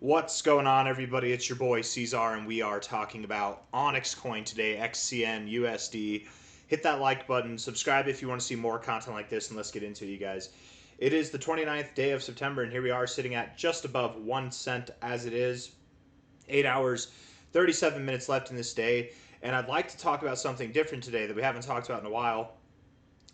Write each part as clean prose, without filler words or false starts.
What's going on, everybody? It's your boy C-Zar, and we are talking about OnyxCoin today, XCN, USD. Hit that like button, subscribe if you want to see more content like this, and let's get into it, you guys. It is the 29th day of September, and here we are sitting at just above 1 cent as it is. 8 hours, 37 minutes left in this day, and I'd like to talk about something different today that we haven't talked about in a while,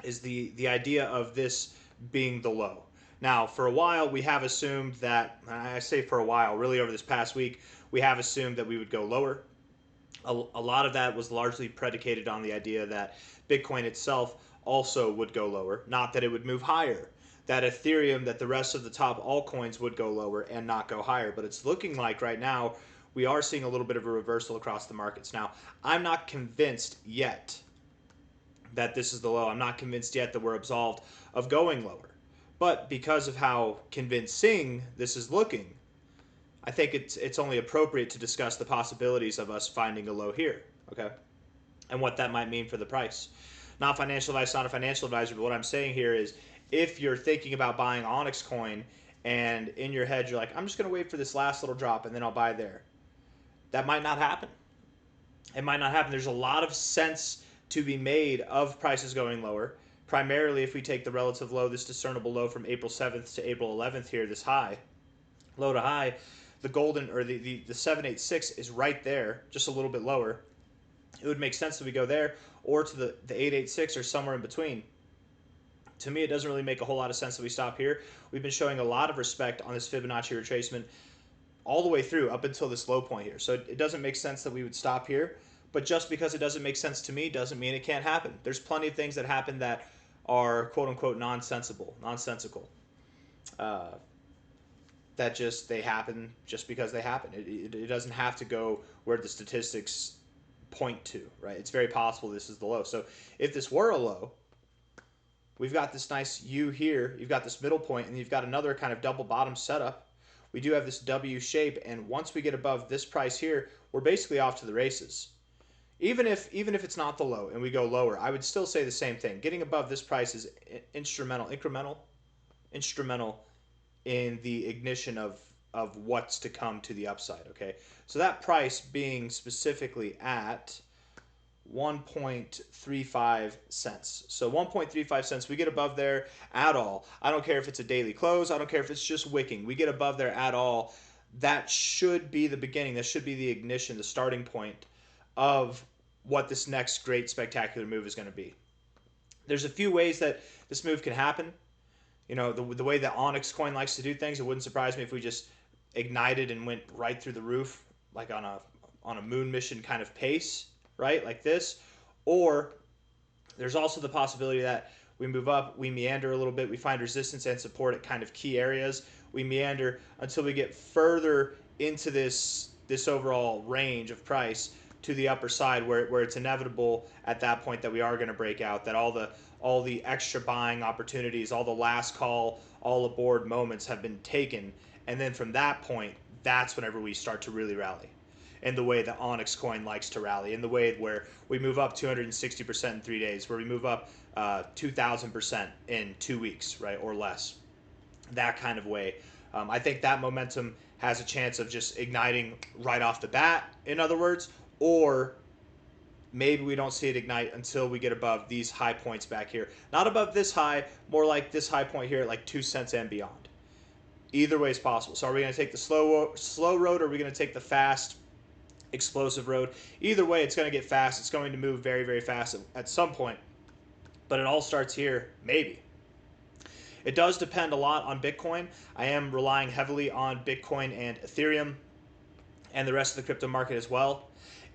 is the idea of this being the low. Now, for a while, we have assumed that, I say for a while, really over this past week, we have assumed that we would go lower. A lot of that was largely predicated on the idea that Bitcoin itself also would go lower, not that it would move higher. That Ethereum, that the rest of the top altcoins would go lower and not go higher. But it's looking like right now we are seeing a little bit of a reversal across the markets. Now, I'm not convinced yet that this is the low. I'm not convinced yet that we're absolved of going lower. But because of how convincing this is looking, I think it's only appropriate to discuss the possibilities of us finding a low here, okay? And what that might mean for the price. Not financial advice, not a financial advisor, but what I'm saying here is if you're thinking about buying OnyxCoin and in your head you're like, I'm just going to wait for this last little drop and then I'll buy there. That might not happen. It might not happen. There's a lot of sense to be made of prices going lower. Primarily if we take the relative low, this discernible low from April 7th to April 11th here, this high, low to high, the golden, or the 786 is right there, just a little bit lower. It would make sense that we go there, or to the 886 or somewhere in between. To me, it doesn't really make a whole lot of sense that we stop here. We've been showing a lot of respect on this Fibonacci retracement all the way through up until this low point here. So it doesn't make sense that we would stop here. But just because it doesn't make sense to me doesn't mean it can't happen. There's plenty of things that happen that are quote-unquote nonsensical. That just, they happen just because they happen. It doesn't have to go where the statistics point to, right? It's very possible this is the low. So if this were a low, we've got this nice U here, you've got this middle point, and you've got another kind of double bottom setup. We do have this W shape, and once we get above this price here, we're basically off to the races. Even if it's not the low and we go lower, I would still say the same thing. Getting above this price is instrumental in the ignition of what's to come to the upside, okay? So that price being specifically at 1.35 cents. So 1.35 cents, we get above there at all. I don't care if it's a daily close. I don't care if it's just wicking. We get above there at all. That should be the beginning. That should be the ignition, the starting point of what this next great spectacular move is going to be. There's a few ways that this move can happen. You know, the way that OnyxCoin likes to do things, it wouldn't surprise me if we just ignited and went right through the roof, like on a moon mission kind of pace, right? Like this. Or there's also the possibility that we move up, we meander a little bit, we find resistance and support at kind of key areas. We meander until we get further into this overall range of price to the upper side where it's inevitable at that point that we are going to break out, that all the extra buying opportunities, all the last call, all aboard moments have been taken. And then from that point, that's whenever we start to really rally in the way that OnyxCoin likes to rally, in the way where we move up 260% in 3 days, where we move up 2,000% in 2 weeks, right, or less. That kind of way. I think that momentum has a chance of just igniting right off the bat, in other words, or maybe we don't see it ignite until we get above these high points back here. Not above this high, more like this high point here at like 2 cents and beyond. Either way is possible. So are we going to take the slow road, or are we going to take the fast, explosive road? Either way, it's going to get fast. It's going to move very, very fast at some point. But it all starts here, maybe. It does depend a lot on Bitcoin. I am relying heavily on Bitcoin and Ethereum and the rest of the crypto market as well.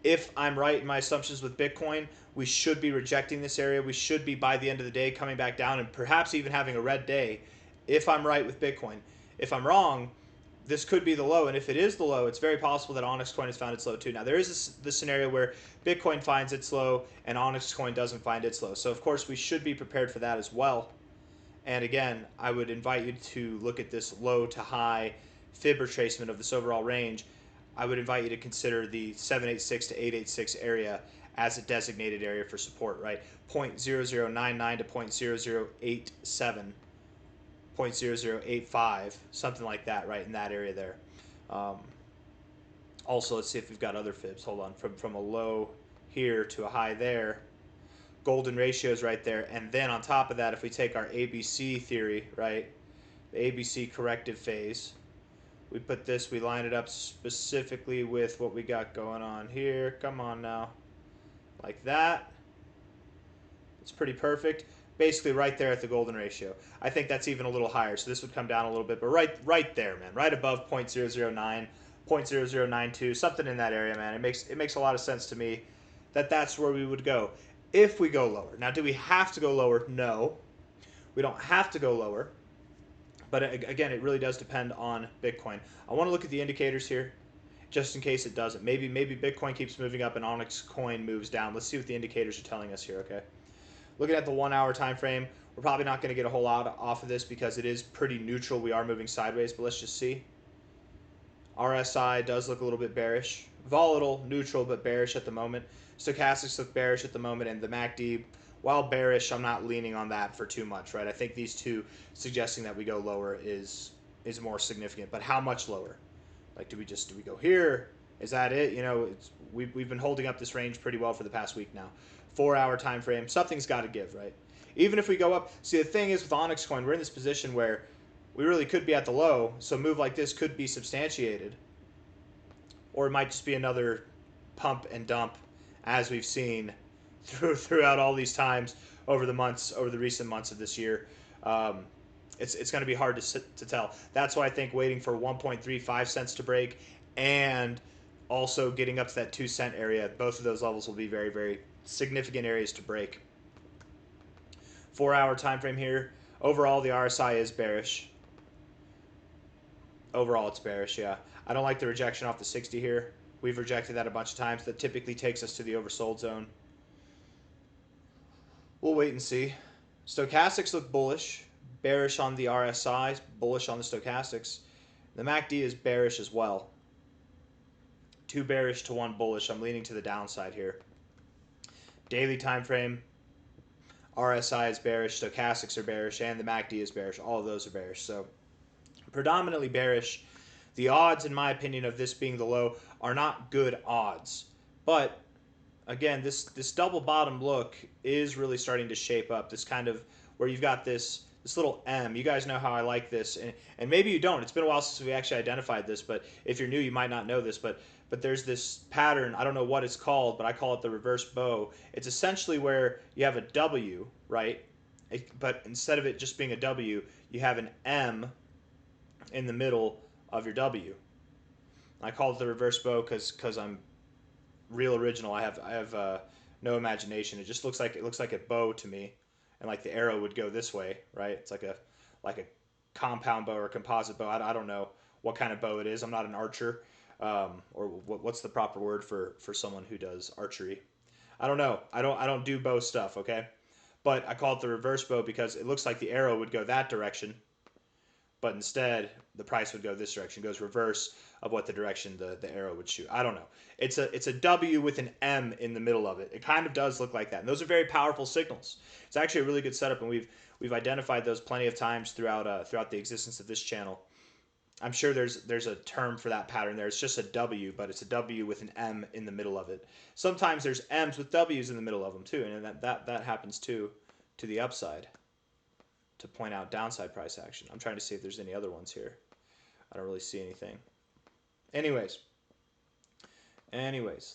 If I'm right in my assumptions with Bitcoin, we should be rejecting this area. We should be, by the end of the day, coming back down and perhaps even having a red day if I'm right with Bitcoin. If I'm wrong, this could be the low, and if it is the low, it's very possible that OnyxCoin has found its low too. Now, there is this scenario where Bitcoin finds its low and OnyxCoin doesn't find its low. So, of course, we should be prepared for that as well. And again, I would invite you to look at this low to high fib retracement of this overall range. I would invite you to consider the 786 to 886 area as a designated area for support, right? 0.0099 to 0.0087, 0.0085, something like that, right, in that area there. Um, also, let's see if we've got other fibs. Hold on. From a low here to a high there, golden ratios right there. And then on top of that, if we take our ABC theory, right, the ABC corrective phase, we put this, we line it up specifically with what we got going on here. Come on now. Like that. It's pretty perfect. Basically right there at the golden ratio. I think that's even a little higher, so this would come down a little bit, but right there, man. Right above 0.009, 0.0092, something in that area, man. It makes a lot of sense to me that that's where we would go if we go lower. Now, do we have to go lower? No. We don't have to go lower. But again, it really does depend on Bitcoin. I want to look at the indicators here, just in case it doesn't. Maybe Bitcoin keeps moving up and OnyxCoin moves down. Let's see what the indicators are telling us here, okay? Looking at the 1 hour time frame, we're probably not going to get a whole lot off of this because it is pretty neutral. We are moving sideways, but let's just see. RSI does look a little bit bearish. Volatile, neutral, but bearish at the moment. Stochastics look bearish at the moment, and the MACD, while bearish, I'm not leaning on that for too much, right? I think these two suggesting that we go lower is more significant, but how much lower? Like, do we go here? Is that it? You know, we've been holding up this range pretty well for the past week now. 4 hour time frame, something's got to give, right? Even if we go up, see, the thing is with OnyxCoin, we're in this position where we really could be at the low, so a move like this could be substantiated, or it might just be another pump and dump, as we've seen throughout all these times over the recent months of this year. It's going to be hard to tell. That's why I think waiting for 1.35 cents to break and also getting up to that 2 cent area, both of those levels will be very, very significant areas to break. 4 hour time frame here. Overall, the RSI is bearish. Overall, it's bearish, yeah. I don't like the rejection off the 60 here. We've rejected that a bunch of times. That typically takes us to the oversold zone. We'll wait and see. Stochastics look bullish. Bearish on the RSI, bullish on the stochastics. The MACD is bearish as well. 2 bearish to 1 bullish. I'm leaning to the downside here. Daily time frame, RSI is bearish, stochastics are bearish, and the MACD is bearish. All of those are bearish. So predominantly bearish. The odds, in my opinion, of this being the low are not good odds. But again, this double bottom look is really starting to shape up. This kind of where you've got this little M. You guys know how I like this, and maybe you don't. It's been a while since we actually identified this, but if you're new, you might not know this. But there's this pattern. I don't know what it's called, but I call it the reverse bow. It's essentially where you have a W, right? But instead of it just being a W, you have an M in the middle of your W. I call it the reverse bow because I'm real original. I have no imagination. It just looks like a bow to me, and like the arrow would go this way, right? It's like a compound bow or a composite bow. I don't know what kind of bow it is. I'm not an archer, or what's the proper word for someone who does archery? I don't know. I don't do bow stuff. Okay, but I call it the reverse bow because it looks like the arrow would go that direction, but instead the price would go this direction. It goes reverse of what the direction the arrow would shoot. I don't know. It's a W with an M in the middle of it. It kind of does look like that, and those are very powerful signals. It's actually a really good setup, and we've identified those plenty of times throughout the existence of this channel. I'm sure there's a term for that pattern there. It's just a W, but it's a W with an M in the middle of it. Sometimes there's M's with W's in the middle of them too, and that happens too to the upside, to point out downside price action. I'm trying to see if there's any other ones here. I don't really see anything. Anyways,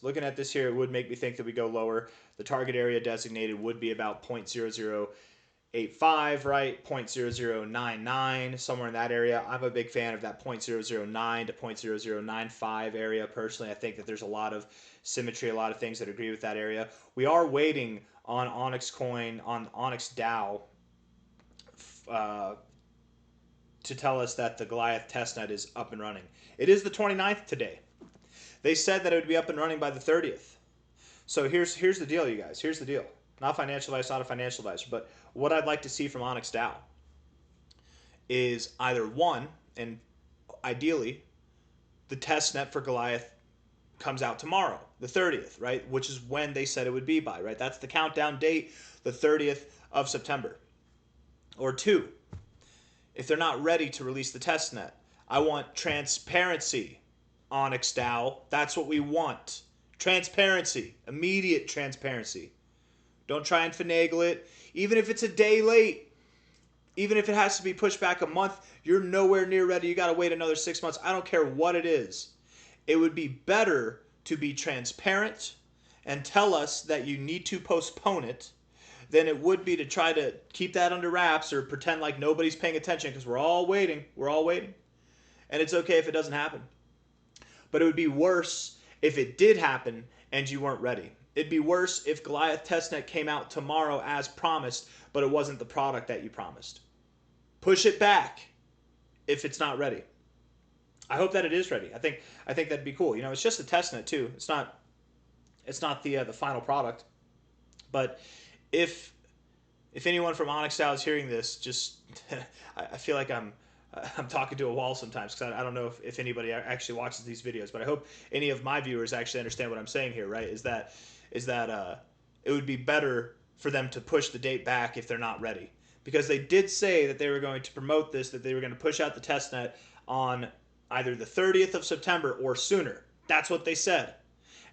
looking at this here, it would make me think that we go lower. The target area designated would be about 0.0085, right? 0.0099, somewhere in that area. I'm a big fan of that 0.009 to 0.0095 area. Personally, I think that there's a lot of symmetry, a lot of things that agree with that area. We are waiting on OnyxCoin, on OnyxDAO, to tell us that the Goliath testnet is up and running. It is the 29th today. They said that it would be up and running by the 30th. So here's the deal, you guys. Here's the deal. Not financial advice, not a financial advisor, but what I'd like to see from OnyxDAO is either one, and ideally, the testnet for Goliath comes out tomorrow, the 30th, right? Which is when they said it would be by, right? That's the countdown date, the 30th of September. Or two, if they're not ready to release the testnet, I want transparency Onyx DAO. That's what we want. Transparency, immediate transparency. Don't try and finagle it. Even if it's a day late, even if it has to be pushed back a month, you're nowhere near ready. You got to wait another 6 months. I don't care what it is. It would be better to be transparent and tell us that you need to postpone it than it would be to try to keep that under wraps or pretend like nobody's paying attention, because we're all waiting. We're all waiting. And it's okay if it doesn't happen. But it would be worse if it did happen and you weren't ready. It'd be worse if Goliath testnet came out tomorrow as promised, but it wasn't the product that you promised. Push it back if it's not ready. I hope that it is ready. I think that'd be cool. You know, it's just a testnet too. It's not the final product. But if anyone from OnyxCoin is hearing this, just I feel like I'm talking to a wall sometimes, because I don't know if anybody actually watches these videos, but I hope any of my viewers actually understand what I'm saying here, right? Is that it would be better for them to push the date back if they're not ready. Because they did say that they were going to promote this, that they were going to push out the testnet on either the 30th of September or sooner. That's what they said.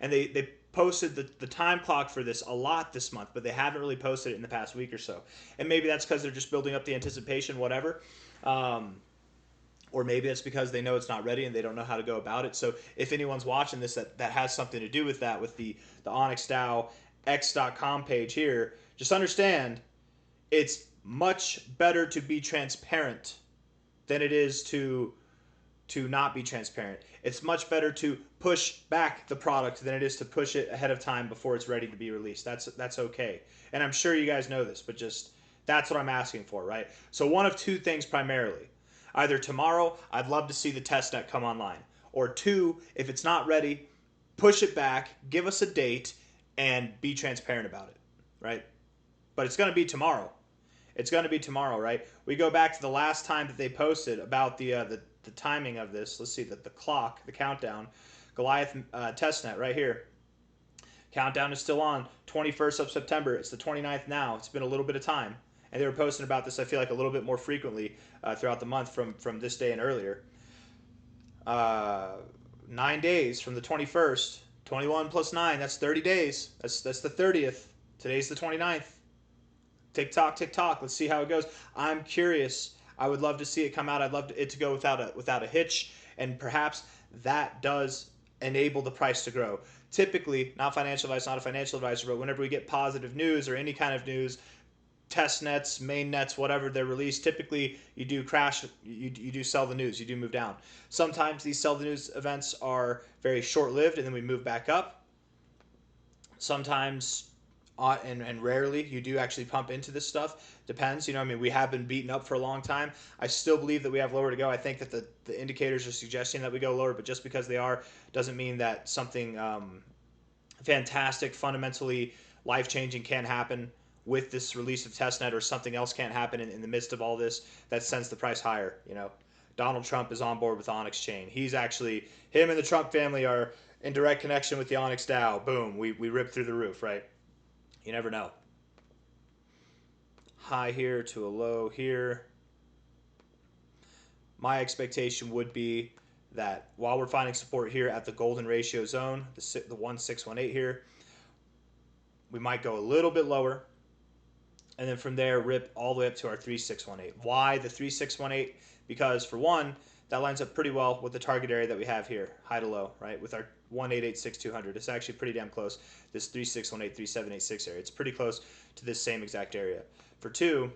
And they posted the time clock for this a lot this month, but they haven't really posted it in the past week or so. And maybe that's because they're just building up the anticipation, whatever. Or maybe it's because they know it's not ready and they don't know how to go about it. So if anyone's watching this that has something to do with that, with the OnyxDAO x.com page here, just understand it's much better to be transparent than it is to not be transparent. It's much better to push back the product than it is to push it ahead of time before it's ready to be released. That's okay. And I'm sure you guys know this, but just that's what I'm asking for, right? So one of two things primarily. Either tomorrow, I'd love to see the testnet come online. Or two, if it's not ready, push it back, give us a date, and be transparent about it, right? But it's going to be tomorrow. It's going to be tomorrow, right? We go back to the last time that they posted about the timing of this. Let's see, the clock, the countdown. Goliath testnet right here. Countdown is still on. 21st of September. It's the 29th now. It's been a little bit of time. And they were posting about this, I feel like, a little bit more frequently throughout the month from this day and earlier. 9 days from the 21st. 21 plus 9, that's 30 days. That's the 30th. Today's the 29th. Tick tock, tick tock. Let's see how it goes. I'm curious. I would love to see it come out. I'd love it to go without a hitch, and perhaps that does enable the price to grow. Typically, not financial advice, not a financial advisor, but whenever we get positive news or any kind of news, test nets, main nets, whatever they're released, typically you do crash, you do sell the news, you do move down. Sometimes these sell the news events are very short-lived and then we move back up. Sometimes and rarely you do actually pump into this stuff. Depends. I mean, we have been beaten up for a long time. I still believe that we have lower to go. I think that the indicators are suggesting that we go lower, but just because they are doesn't mean that something fantastic, fundamentally life-changing can happen with this release of testnet, or something else can't happen in the midst of all this that sends the price higher. Donald Trump is on board with Onyx Chain. He's actually, him and the Trump family are in direct connection with the Onyx DAO. Boom, we ripped through the roof, right? You never know. High here to a low here. My expectation would be that while we're finding support here at the golden ratio zone, the 1618 here, we might go a little bit lower, and then from there rip all the way up to our 3618. Why the 3618? Because for one, that lines up pretty well with the target area that we have here, high to low, right? With our 1886200, it's actually pretty damn close. This 3618, 3786 area, it's pretty close to this same exact area. For two,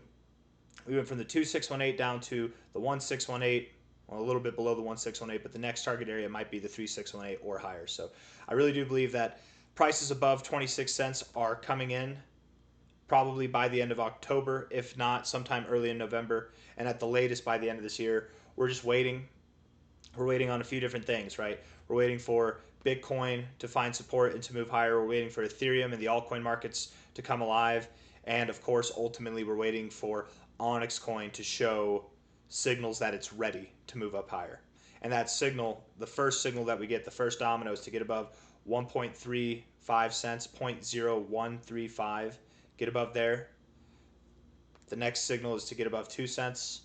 we went from the 2618 down to the 1618, well, a little bit below the 1618, but the next target area might be the 3618 or higher. So I really do believe that prices above 26 cents are coming in probably by the end of October, if not sometime early in November, and at the latest by the end of this year. We're just waiting. We're waiting on a few different things, right? We're waiting for Bitcoin to find support and to move higher. We're waiting for Ethereum and the altcoin markets to come alive. And of course, ultimately, we're waiting for OnyxCoin to show signals that it's ready to move up higher. And that signal, the first signal that we get, the first domino, is to get above 1.35 cents, 0.0135. Get above there. The next signal is to get above 2 cents.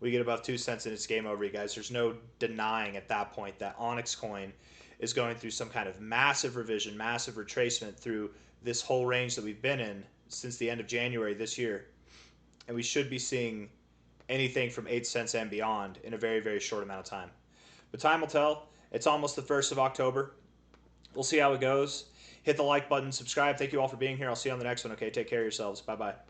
we get above 2 cents and it's game over, you guys. There's no denying at that point that OnyxCoin is going through some kind of massive revision, massive retracement through this whole range that we've been in since the end of January this year. And we should be seeing anything from 8 cents and beyond in a very, very short amount of time. But time will tell. It's almost the 1st of October. We'll see how it goes. Hit the like button, subscribe. Thank you all for being here. I'll see you on the next one, okay? Take care of yourselves. Bye-bye.